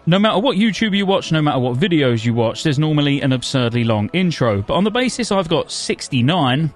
No matter what YouTube you watch, no matter what videos you watch, there's normally an absurdly long intro. But on the basis I've got 69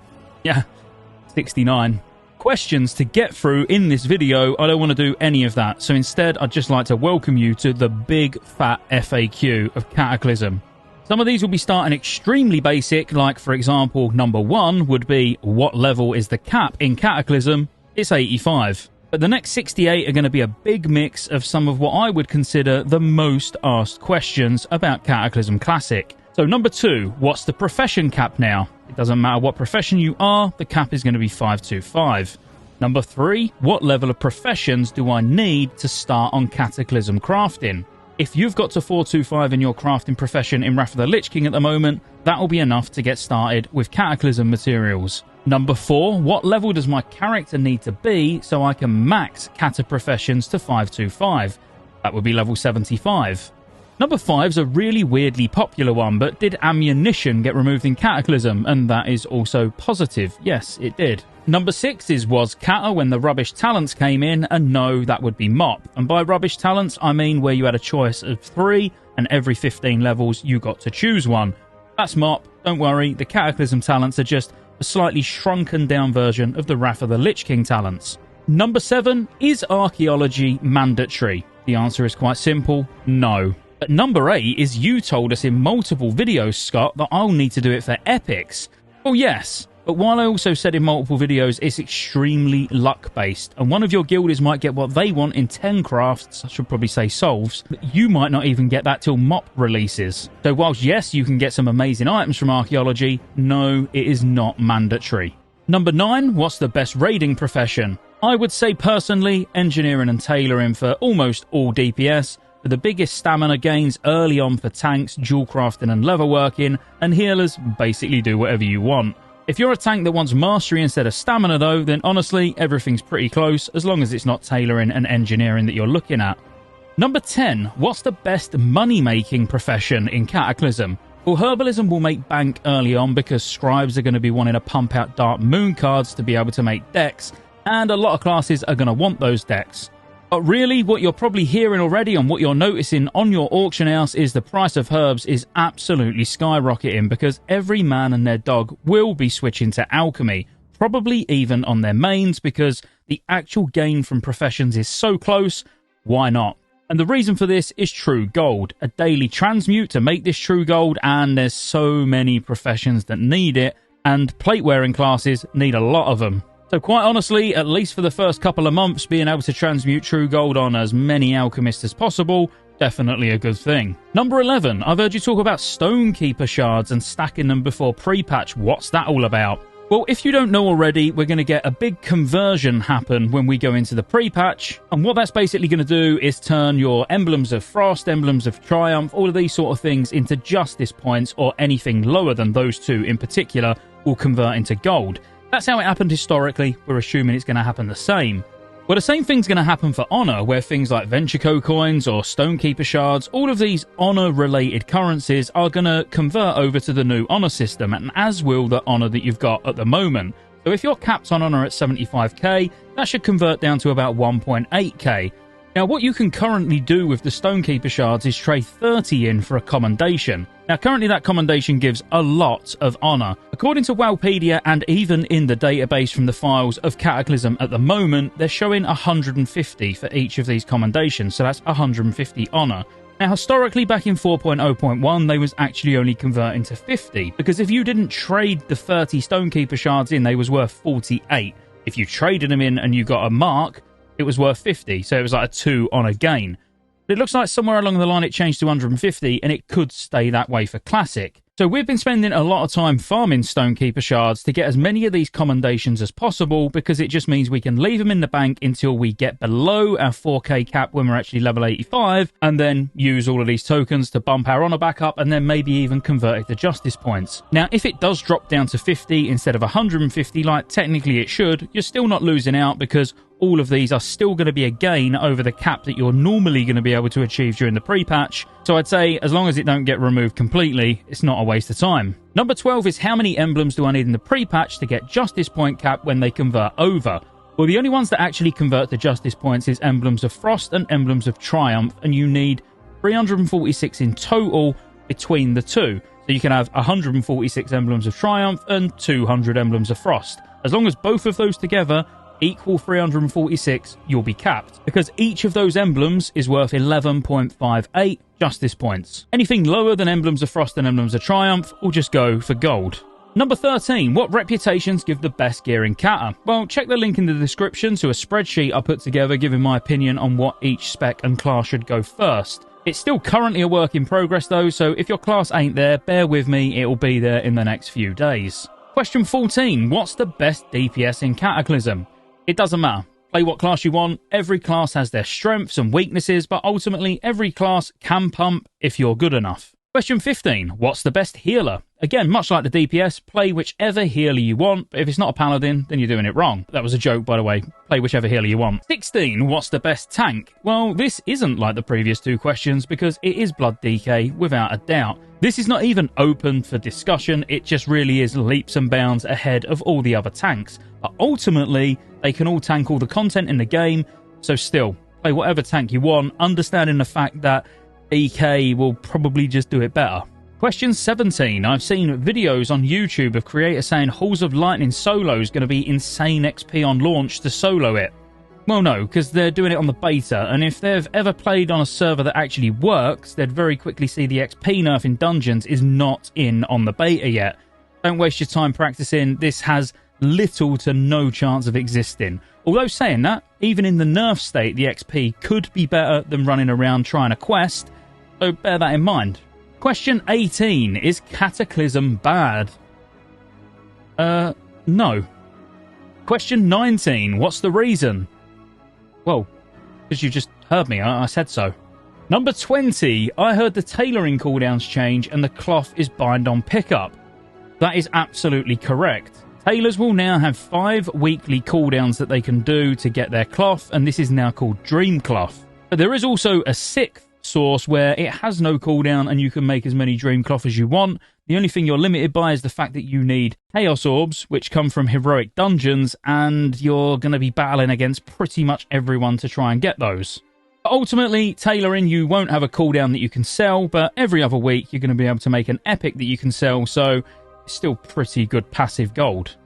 questions to get through in this video, I don't want to do any of that. So instead, I'd just like to welcome you to the big fat FAQ of Cataclysm. Some of these will be starting extremely basic, like for example, number 1 would be, what level is the cap in Cataclysm? It's 85. But the next 68 are going to be a big mix of some of what I would consider the most asked questions about Cataclysm Classic. So number 2, what's the profession cap now? It doesn't matter what profession you are, the cap is going to be 525. Number 3, what level of professions do I need to start on Cataclysm crafting? If you've got to 425 in your crafting profession in Wrath of the Lich King at the moment, that will be enough to get started with Cataclysm materials. Number 4, what level does my character need to be so I can max Cata professions to 525? That would be level 75. Number 5's a really weirdly popular one, but did ammunition get removed in Cataclysm? And that is also positive. Yes, it did. Number 6 is, was cata when the rubbish talents came in? And no, that would be mop. And by rubbish talents, I mean where you had a choice of 3, and every 15 levels you got to choose one. That's mop. Don't worry, the Cataclysm talents are just a slightly shrunken down version of the Wrath of the Lich King talents. Number 7, is archaeology mandatory? The answer is quite simple, no. But number 8 is, you told us in multiple videos, Scott, that I'll need to do it for epics. Well, yes, but while I also said in multiple videos it's extremely luck-based, and one of your guildies might get what they want in 10 crafts, I should probably say solves, but you might not even get that till MOP releases. So whilst yes, you can get some amazing items from archaeology, no, it is not mandatory. Number 9, what's the best raiding profession? I would say personally, engineering and tailoring for almost all DPS, for the biggest stamina gains early on for tanks, dual crafting and leatherworking, and healers basically do whatever you want. If you're a tank that wants mastery instead of stamina though, then honestly everything's pretty close as long as it's not tailoring and engineering that you're looking at. Number 10, what's the best money making profession in Cataclysm? Well, herbalism will make bank early on because scribes are going to be wanting to pump out Dark Moon cards to be able to make decks, and a lot of classes are going to want those decks. But really, what you're probably hearing already and what you're noticing on your auction house is the price of herbs is absolutely skyrocketing because every man and their dog will be switching to alchemy, probably even on their mains because the actual gain from professions is so close, why not? And the reason for this is true gold, a daily transmute to make this true gold, and there's so many professions that need it, and plate wearing classes need a lot of them. So quite honestly, at least for the first couple of months, being able to transmute true gold on as many alchemists as possible, definitely a good thing. Number 11, I've heard you talk about Stonekeeper shards and stacking them before pre-patch. What's that all about? Well, if you don't know already, we're going to get a big conversion happen when we go into the pre-patch. And what that's basically going to do is turn your emblems of frost, emblems of triumph, all of these sort of things into justice points, or anything lower than those two in particular will convert into gold. That's how it happened historically. We're assuming it's going to happen the same. Well, the same thing's going to happen for Honor, where things like Venture Co coins or Stonekeeper shards, all of these Honor-related currencies are going to convert over to the new Honor system, and as will the Honor that you've got at the moment. So if you're capped on Honor at 75k, that should convert down to about 1.8k. Now, what you can currently do with the Stonekeeper shards is trade 30 in for a commendation. Now, currently that commendation gives a lot of Honor. According to Wowpedia, and even in the database from the files of Cataclysm at the moment, they're showing 150 for each of these commendations, so that's 150 Honor. Now, historically, back in 4.0.1, they was actually only converting to 50, because if you didn't trade the 30 Stonekeeper shards in, they was worth 48. If you traded them in and you got a mark, it was worth 50, so it was like a 2 Honor gain. But it looks like somewhere along the line it changed to 150, and it could stay that way for Classic. So we've been spending a lot of time farming Stonekeeper shards to get as many of these commendations as possible, because it just means we can leave them in the bank until we get below our 4k cap when we're actually level 85, and then use all of these tokens to bump our Honor back up, and then maybe even convert it to Justice points. Now, if it does drop down to 50 instead of 150, like technically it should, you're still not losing out, because all of these are still going to be a gain over the cap that you're normally going to be able to achieve during the pre-patch. So I'd say as long as it don't get removed completely, it's not a waste of time. Number 12 is, how many emblems do I need in the pre-patch to get Justice point cap when they convert over? Well, the only ones that actually convert to Justice points is emblems of Frost and emblems of Triumph, and you need 346 in total between the two. So you can have 146 emblems of Triumph and 200 emblems of Frost. As long as both of those together equal 346, you'll be capped, because each of those emblems is worth 11.58 justice points. Anything lower than emblems of Frost and emblems of Triumph will just go for gold. Number 13, what reputations give the best gear in cata? Well, check the link in the description to a spreadsheet I put together giving my opinion on what each spec and class should go first. It's still currently a work in progress though, so if your class ain't there, bear with me, it will be there in the next few days. Question 14, what's the best DPS in Cataclysm? It doesn't matter. Play what class you want. Every class has their strengths and weaknesses, but ultimately every class can pump if you're good enough. Question 15. What's the best healer? Again, much like the DPS, play whichever healer you want, but if it's not a paladin, then you're doing it wrong. That was a joke, by the way. Play whichever healer you want. 16. What's the best tank? Well, this isn't like the previous two questions because it is Blood DK, without a doubt. This is not even open for discussion, it just really is leaps and bounds ahead of all the other tanks. But ultimately, they can all tank all the content in the game, so still, play whatever tank you want, understanding the fact that DK will probably just do it better. Question 17. I've seen videos on YouTube of creators saying Halls of Lightning solo is going to be insane XP on launch to solo it. Well, no, because they're doing it on the beta, and if they've ever played on a server that actually works, they'd very quickly see the XP nerf in dungeons is not in on the beta yet. Don't waste your time practicing. This has little to no chance of existing. Although saying that, even in the nerf state, the XP could be better than running around trying a quest, so bear that in mind. Question 18. Is Cataclysm bad? No. Question 19. What's the reason? Well, because you just heard me, I said so. Number 20. I heard the tailoring cooldowns change and the cloth is bind on pickup. That is absolutely correct. Tailors will now have 5 weekly cooldowns that they can do to get their cloth, and this is now called Dream Cloth. But there is also a 6th source where it has no cooldown and you can make as many Dream Cloth as you want. The only thing you're limited by is the fact that you need Chaos Orbs, which come from heroic dungeons, and you're going to be battling against pretty much everyone to try and get those. But ultimately, tailoring, you won't have a cooldown that you can sell, but every other week you're going to be able to make an epic that you can sell, so it's still pretty good passive gold.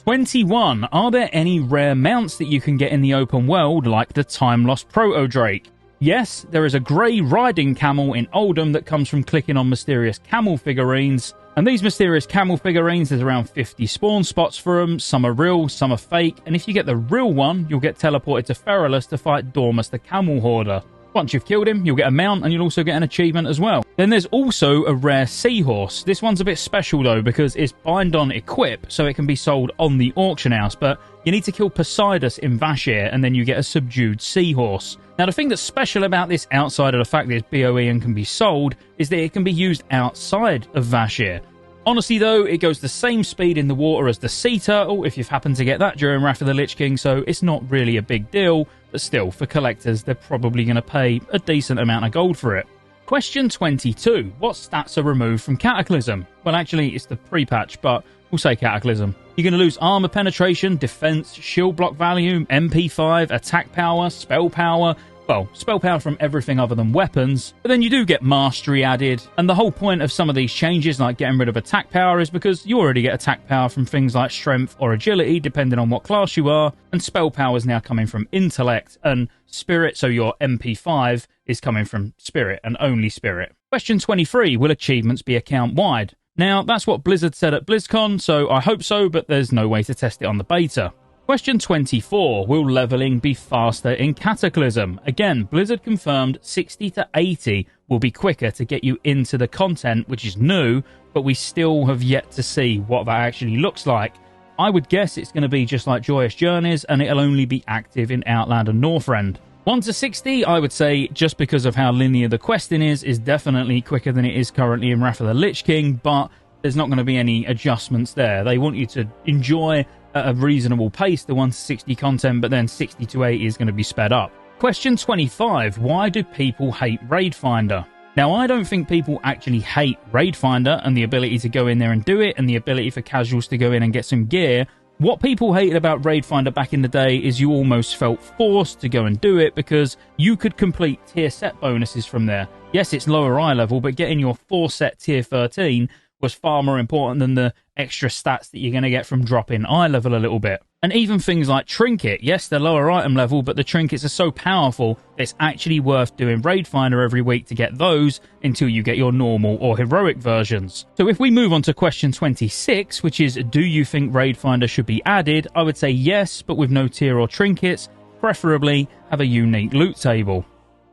21. Are there any rare mounts that you can get in the open world, like the Time Lost Proto Drake? Yes, there is a grey riding camel in Oldham that comes from clicking on mysterious camel figurines, and these mysterious camel figurines, there's around 50 spawn spots for them. Some are real, some are fake, and if you get the real one, you'll get teleported to Feralus to fight Dormus the Camel Hoarder. Once you've killed him, you'll get a mount and you'll also get an achievement as well. Then there's also a rare seahorse. This one's a bit special though because it's bind on equip, so it can be sold on the auction house, but you need to kill Poseidus in Vashir and then you get a subdued seahorse. Now the thing that's special about this, outside of the fact that it's BOE and can be sold, is that it can be used outside of Vashir. Honestly though, it goes the same speed in the water as the sea turtle, if you've happened to get that during Wrath of the Lich King, so it's not really a big deal, but still, for collectors, they're probably going to pay a decent amount of gold for it. Question 22. What stats are removed from Cataclysm? Well, actually, it's the pre-patch, but we'll say Cataclysm. You're going to lose armor penetration, defense, shield block value, MP5, attack power, spell power. Well, spell power from everything other than weapons, but then you do get mastery added, and the whole point of some of these changes, like getting rid of attack power, is because you already get attack power from things like strength or agility, depending on what class you are, and spell power is now coming from intellect and spirit, so your MP5 is coming from spirit and only spirit. Question 23, will achievements be account-wide? Now, that's what Blizzard said at BlizzCon, so I hope so, but there's no way to test it on the beta. Question 24. Will leveling be faster in Cataclysm? Again, Blizzard confirmed 60 to 80 will be quicker to get you into the content, which is new, but we still have yet to see what that actually looks like. I would guess it's going to be just like Joyous Journeys, and it'll only be active in Outland and Northrend. 1 to 60, I would say, just because of how linear the questing is definitely quicker than it is currently in Wrath of the Lich King, but there's not going to be any adjustments there. They want you to enjoy at a reasonable pace the 1 to 60 content, but then 60 to 80 is going to be sped up. Question 25. Why do people hate Raid Finder? Now, I don't think people actually hate Raid Finder and the ability to go in there and do it, and the ability for casuals to go in and get some gear. What people hated about Raid Finder back in the day is you almost felt forced to go and do it because you could complete tier set bonuses from there. Yes, it's lower eye level, but getting your 4 set tier 13 was far more important than the extra stats that you're going to get from dropping eye level a little bit. And even things like Trinket, yes, they're lower item level, but the trinkets are so powerful, it's actually worth doing Raid Finder every week to get those until you get your normal or heroic versions. So if we move on to question 26, which is, do you think Raid Finder should be added? I would say yes, but with no tier or trinkets, preferably have a unique loot table.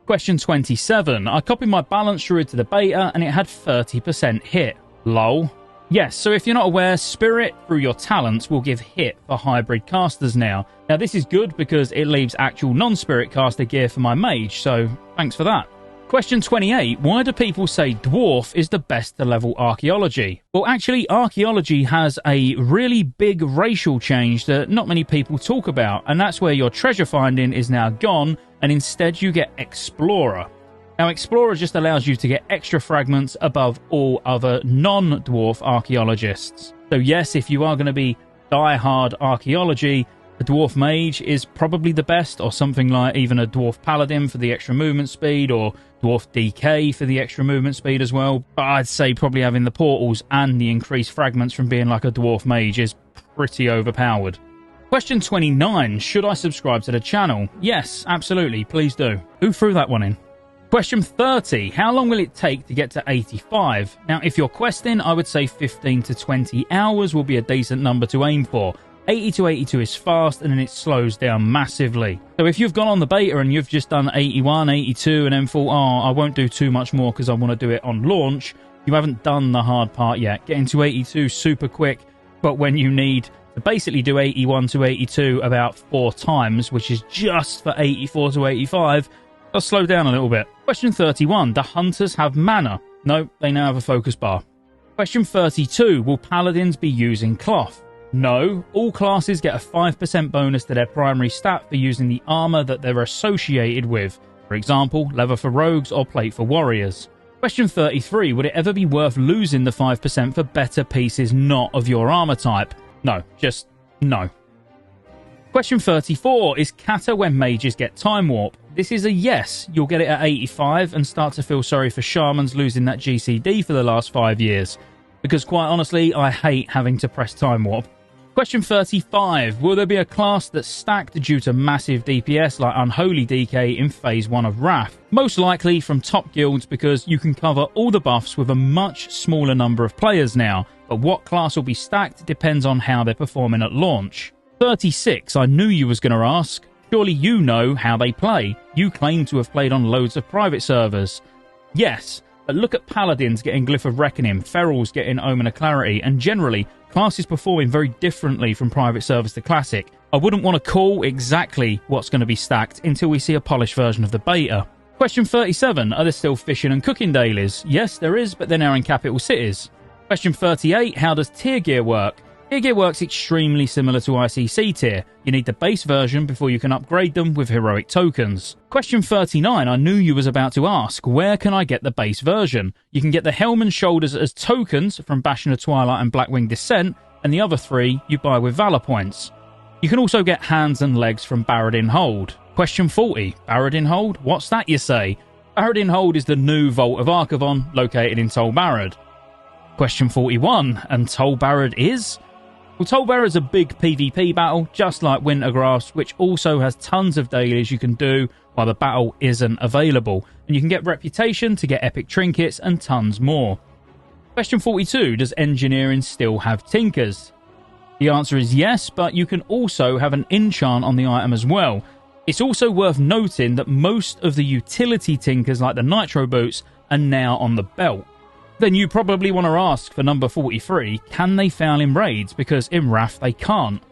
Question 27, I copied my balance druid to the beta and it had 30% hit. Lol. Yes, so if you're not aware, Spirit, through your talents, will give hit for hybrid casters now. Now, this is good because it leaves actual non-Spirit caster gear for my mage, so thanks for that. Question 28, why do people say Dwarf is the best to level Archaeology? Well, actually, Archaeology has a really big racial change that not many people talk about, and that's where your treasure finding is now gone, and instead you get Explorer. Now, Explorer just allows you to get extra fragments above all other non-dwarf archaeologists. So yes, if you are going to be die-hard archaeology, a dwarf mage is probably the best, or something like even a dwarf paladin for the extra movement speed, or dwarf DK for the extra movement speed as well. But I'd say probably having the portals and the increased fragments from being like a dwarf mage is pretty overpowered. Question 29, should I subscribe to the channel? Yes, absolutely, please do. Who threw that one in? Question 30, how long will it take to get to 85? Now, if you're questing, I would say 15 to 20 hours will be a decent number to aim for. 80 to 82 is fast, and then it slows down massively. So if you've gone on the beta and you've just done 81, 82, and then thought, oh, I won't do too much more because I want to do it on launch, you haven't done the hard part yet. Getting to 82 super quick, but when you need to basically do 81 to 82 about 4 times, which is just for 84 to 85, I'll slow down a little bit. Question 31. Do hunters have mana? No, they now have a focus bar. Question 32. Will paladins be using cloth? No. All classes get a 5% bonus to their primary stat for using the armor that they're associated with. For example, leather for rogues or plate for warriors. Question 33. Would it ever be worth losing the 5% for better pieces not of your armor type? No, just no. Question 34. Is cata when mages get time warp? This is a yes. You'll get it at 85 and start to feel sorry for shamans losing that GCD for the last 5 years. Because quite honestly, I hate having to press time warp. Question 35. Will there be a class that's stacked due to massive DPS like Unholy DK in Phase 1 of Wrath? Most likely from top guilds because you can cover all the buffs with a much smaller number of players now. But what class will be stacked depends on how they're performing at launch. 36. I knew you was going to ask. Surely you know how they play. You claim to have played on loads of private servers. Yes, but look at Paladins getting Glyph of Reckoning, Ferals getting Omen of Clarity, and generally, classes performing very differently from private servers to Classic. I wouldn't want to call exactly what's going to be stacked until we see a polished version of the beta. Question 37. Are there still fishing and cooking dailies? Yes, there is, but they're now in capital cities. Question 38. How does tier gear work? Tier gear works extremely similar to ICC tier. You need the base version before you can upgrade them with heroic tokens. Question 39, I knew you was about to ask, where can I get the base version? You can get the helm and shoulders as tokens from Bastion of Twilight and Blackwing Descent, and the other 3 you buy with Valor points. You can also get hands and legs from Barradin Hold. Question 40, Barradin Hold? What's that you say? Barradin Hold is the new Vault of Archivon located in Tol Barad. Question 41, and Tol Barad is? Well, Tol Barad's a big PvP battle, just like Wintergrass, which also has tons of dailies you can do while the battle isn't available. And you can get reputation to get epic trinkets and tons more. Question 42, does engineering still have tinkers? The answer is yes, but you can also have an enchant on the item as well. It's also worth noting that most of the utility tinkers like the Nitro Boots are now on the belt. Then you probably want to ask for number 43, can they fail in raids? Because in Wrath they can't.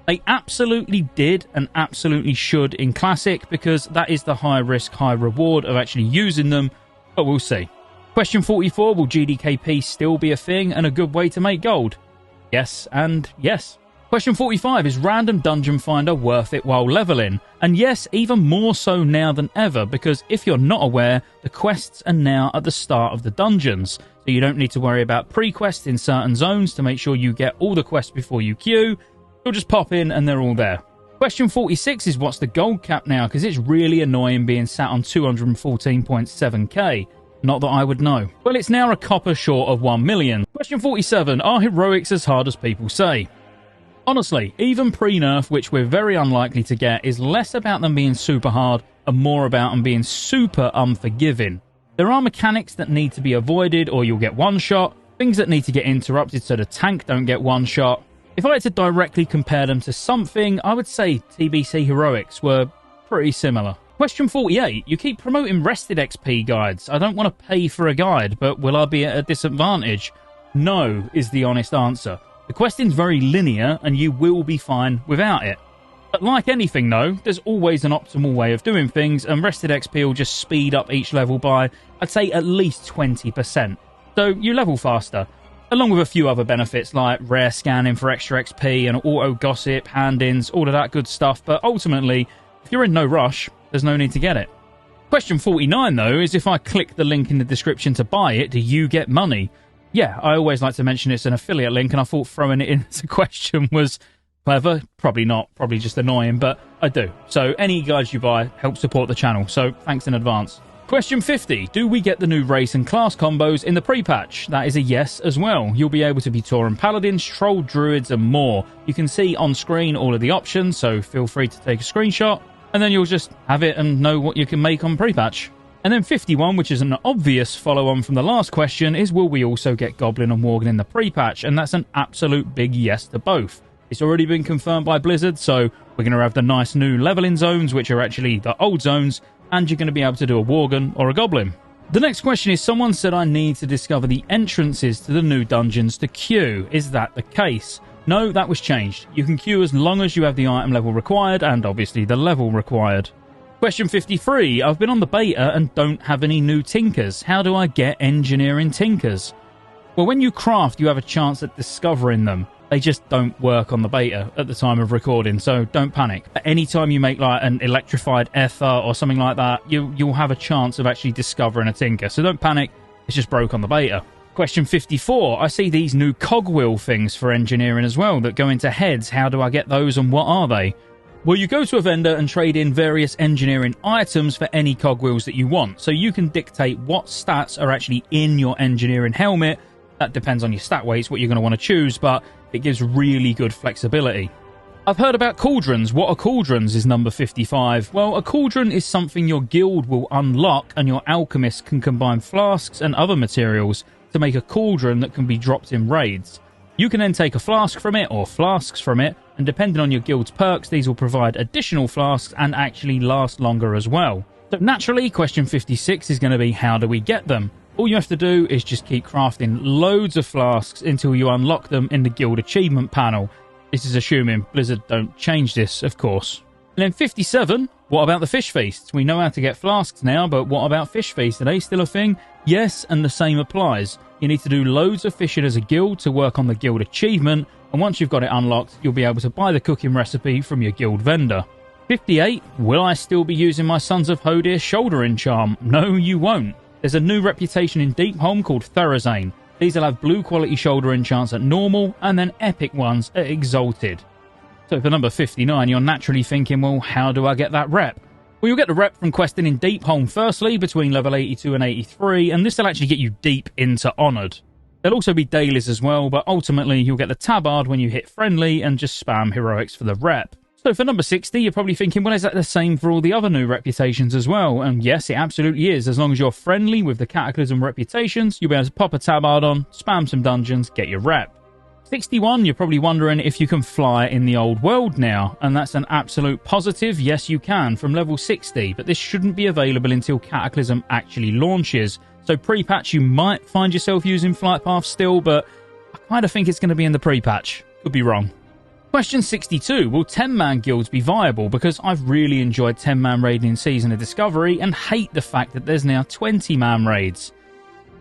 They absolutely did and absolutely should in Classic because that is the high risk, high reward of actually using them, but we'll see. Question 44, will GDKP still be a thing and a good way to make gold? Yes and yes. Question 45, is random dungeon finder worth it while leveling? And yes, even more so now than ever, because if you're not aware, the quests are now at the start of the dungeons. So you don't need to worry about pre-quests in certain zones to make sure you get all the quests before you queue. You'll just pop in and they're all there. Question 46 is what's the gold cap now, because it's really annoying being sat on 214.7k. Not that I would know. Well, it's now a copper short of 1 million. Question 47, are heroics as hard as people say? Honestly, even pre-nerf, which we're very unlikely to get, is less about them being super hard and more about them being super unforgiving. There are mechanics that need to be avoided or you'll get one shot, things that need to get interrupted so the tank don't get one shot. If I had to directly compare them to something, I would say TBC heroics were pretty similar. Question 48. You keep promoting rested XP guides. I don't want to pay for a guide, but will I be at a disadvantage? No, is the honest answer. The question's very linear, and you will be fine without it. But like anything though, there's always an optimal way of doing things, and rested XP will just speed up each level by, I'd say, at least 20%. So you level faster, along with a few other benefits like rare scanning for extra XP and auto gossip, hand-ins, all of that good stuff, but ultimately, if you're in no rush, there's no need to get it. Question 49 though is if I click the link in the description to buy it, do you get money? Yeah, I always like to mention it's an affiliate link, and I thought throwing it in as a question was clever. Probably not, probably just annoying, but I do. So any guides you buy help support the channel, so thanks in advance. Question 50. Do we get the new race and class combos in the pre-patch? That is a yes as well. You'll be able to be Tauren Paladins, Troll Druids and more. You can see on screen all of the options, so feel free to take a screenshot, and then you'll just have it and know what you can make on pre-patch. And then 51, which is an obvious follow-on from the last question, is will we also get Goblin and Worgen in the pre-patch? And that's an absolute big yes to both. It's already been confirmed by Blizzard, so we're going to have the nice new leveling zones, which are actually the old zones, and you're going to be able to do a Worgen or a Goblin. The next question is, someone said I need to discover the entrances to the new dungeons to queue. Is that the case? No, that was changed. You can queue as long as you have the item level required and obviously the level required. Question 53. I've been on the beta and don't have any new tinkers. How do I get engineering tinkers? Well, when you craft, you have a chance at discovering them. They just don't work on the beta at the time of recording, so don't panic. At any time you make like an electrified ether or something like that, you'll have a chance of actually discovering a tinker. So don't panic, it's just broke on the beta. Question 54. I see these new cogwheel things for engineering as well that go into heads. How do I get those and what are they? Well, you go to a vendor and trade in various engineering items for any cogwheels that you want. So you can dictate what stats are actually in your engineering helmet. That depends on your stat weights, what you're going to want to choose, but it gives really good flexibility. I've heard about cauldrons. What are cauldrons is number 55. Well, a cauldron is something your guild will unlock, and your alchemists can combine flasks and other materials to make a cauldron that can be dropped in raids. You can then take a flask from it or flasks from it, and depending on your guild's perks, these will provide additional flasks and actually last longer as well. So naturally, question 56 is going to be, how do we get them? All you have to do is just keep crafting loads of flasks until you unlock them in the guild achievement panel. This is assuming Blizzard don't change this, of course. And then 57, what about the fish feasts? We know how to get flasks now, but what about fish feasts? Are they still a thing? Yes, and the same applies. You need to do loads of fishing as a guild to work on the guild achievement, and once you've got it unlocked, you'll be able to buy the cooking recipe from your guild vendor. 58, will I still be using my Sons of Hodir shouldering charm? No, you won't. There's a new reputation in Deepholm called Therazane. These will have blue quality shoulder enchants at normal and then epic ones at exalted. So for number 59, you're naturally thinking, well, how do I get that rep? Well, you'll get the rep from questing in Deepholm firstly between level 82 and 83, and this will actually get you deep into Honoured. There'll also be dailies as well, but ultimately you'll get the tabard when you hit friendly and just spam heroics for the rep. So for number 60, you're probably thinking, well, is that the same for all the other new reputations as well? And yes, it absolutely is. As long as you're friendly with the Cataclysm reputations, you'll be able to pop a tabard on, spam some dungeons, get your rep. 61, you're probably wondering if you can fly in the old world now. And that's an absolute positive. Yes, you can from level 60, but this shouldn't be available until Cataclysm actually launches. So pre-patch, you might find yourself using flight paths still, but I kind of think it's going to be in the pre-patch. Could be wrong. Question 62. Will 10-man guilds be viable? Because I've really enjoyed 10-man raiding in Season of Discovery and hate the fact that there's now 20-man raids.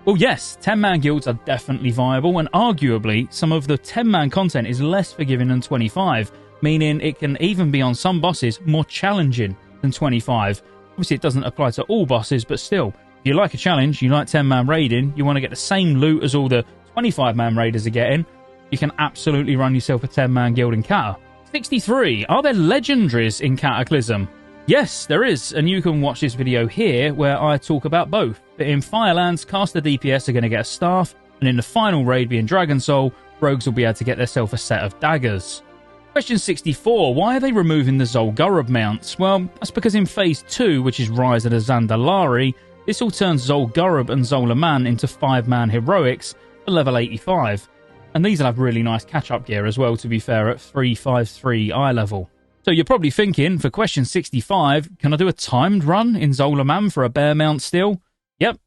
Well, yes, 10-man guilds are definitely viable, and arguably some of the 10-man content is less forgiving than 25, meaning it can even be on some bosses more challenging than 25. Obviously, it doesn't apply to all bosses, but still, if you like a challenge, you like 10-man raiding, you want to get the same loot as all the 25-man raiders are getting, you can absolutely run yourself a 10-man guild in cata. 63. Are there legendaries in Cataclysm? Yes, there is, and you can watch this video here where I talk about both. But in Firelands, caster DPS are going to get a staff, and in the final raid being Dragon Soul, rogues will be able to get themselves a set of daggers. Question 64. Why are they removing the Zul'Gurub mounts? Well, that's because in Phase 2, which is Rise of the Zandalari, this will turn Zul'Gurub and Zolaman into 5-man heroics for level 85. And these will have really nice catch-up gear as well, to be fair, at 353 eye level. So you're probably thinking, for question 65, can I do a timed run in Zolaman for a bear mount still? Yep,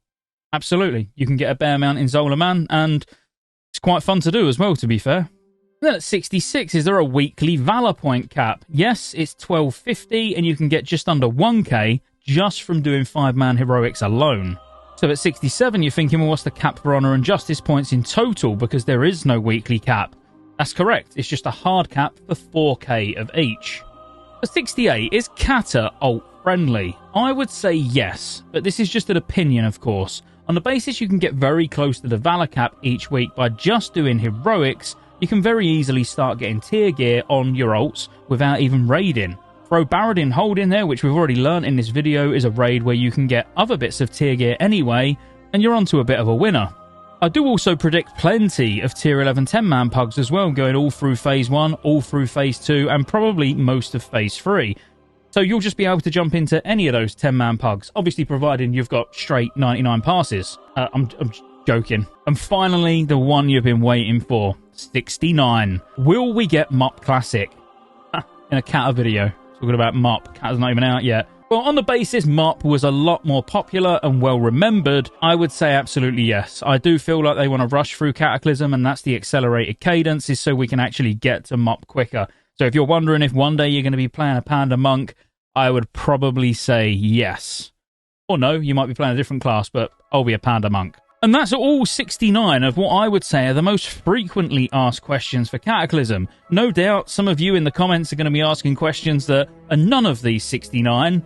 absolutely. You can get a bear mount in Zolaman, and it's quite fun to do as well, to be fair. Then at 66, is there a weekly Valor point cap? Yes, it's 1250, and you can get just under 1k just from doing 5-man heroics alone. So at 67, you're thinking, well, what's the cap for Honour and Justice points in total? Because there is no weekly cap. That's correct. It's just a hard cap for 4k of each. For 68, is cata alt-friendly? I would say yes, but this is just an opinion, of course. On the basis you can get very close to the Valor cap each week by just doing heroics, you can very easily start getting tier gear on your alts without even raiding. Throw Baradin Hold in there, which we've already learnt in this video, is a raid where you can get other bits of tier gear anyway, and you're onto a bit of a winner. I do also predict plenty of tier 11 10-man pugs as well, going all through Phase 1, all through Phase 2, and probably most of Phase 3. So you'll just be able to jump into any of those 10-man pugs, obviously providing you've got straight 99 passes. I'm joking. And finally, the one you've been waiting for, 69. Will we get MOP Classic? In a Cata video. Talking about MOP. Cata's not even out yet. Well, on the basis MOP was a lot more popular and well remembered, I would say absolutely yes. I do feel like they want to rush through Cataclysm, and that's the accelerated cadence, is so we can actually get to MOP quicker. So if you're wondering if one day you're going to be playing a Panda Monk, I would probably say yes. Or no, you might be playing a different class, but I'll be a Panda Monk. And that's all 69 of what I would say are the most frequently asked questions for Cataclysm. No doubt some of you in the comments are going to be asking questions that are none of these 69,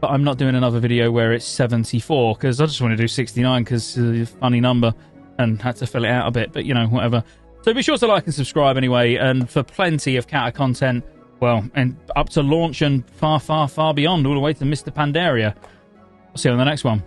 but I'm not doing another video where it's 74, because I just want to do 69 because it's a funny number and had to fill it out a bit, but you know, whatever. So be sure to like and subscribe anyway, and for plenty of Cata content, well, and up to launch and far, far, far beyond, all the way to Mr. Pandaria. I'll see you on the next one.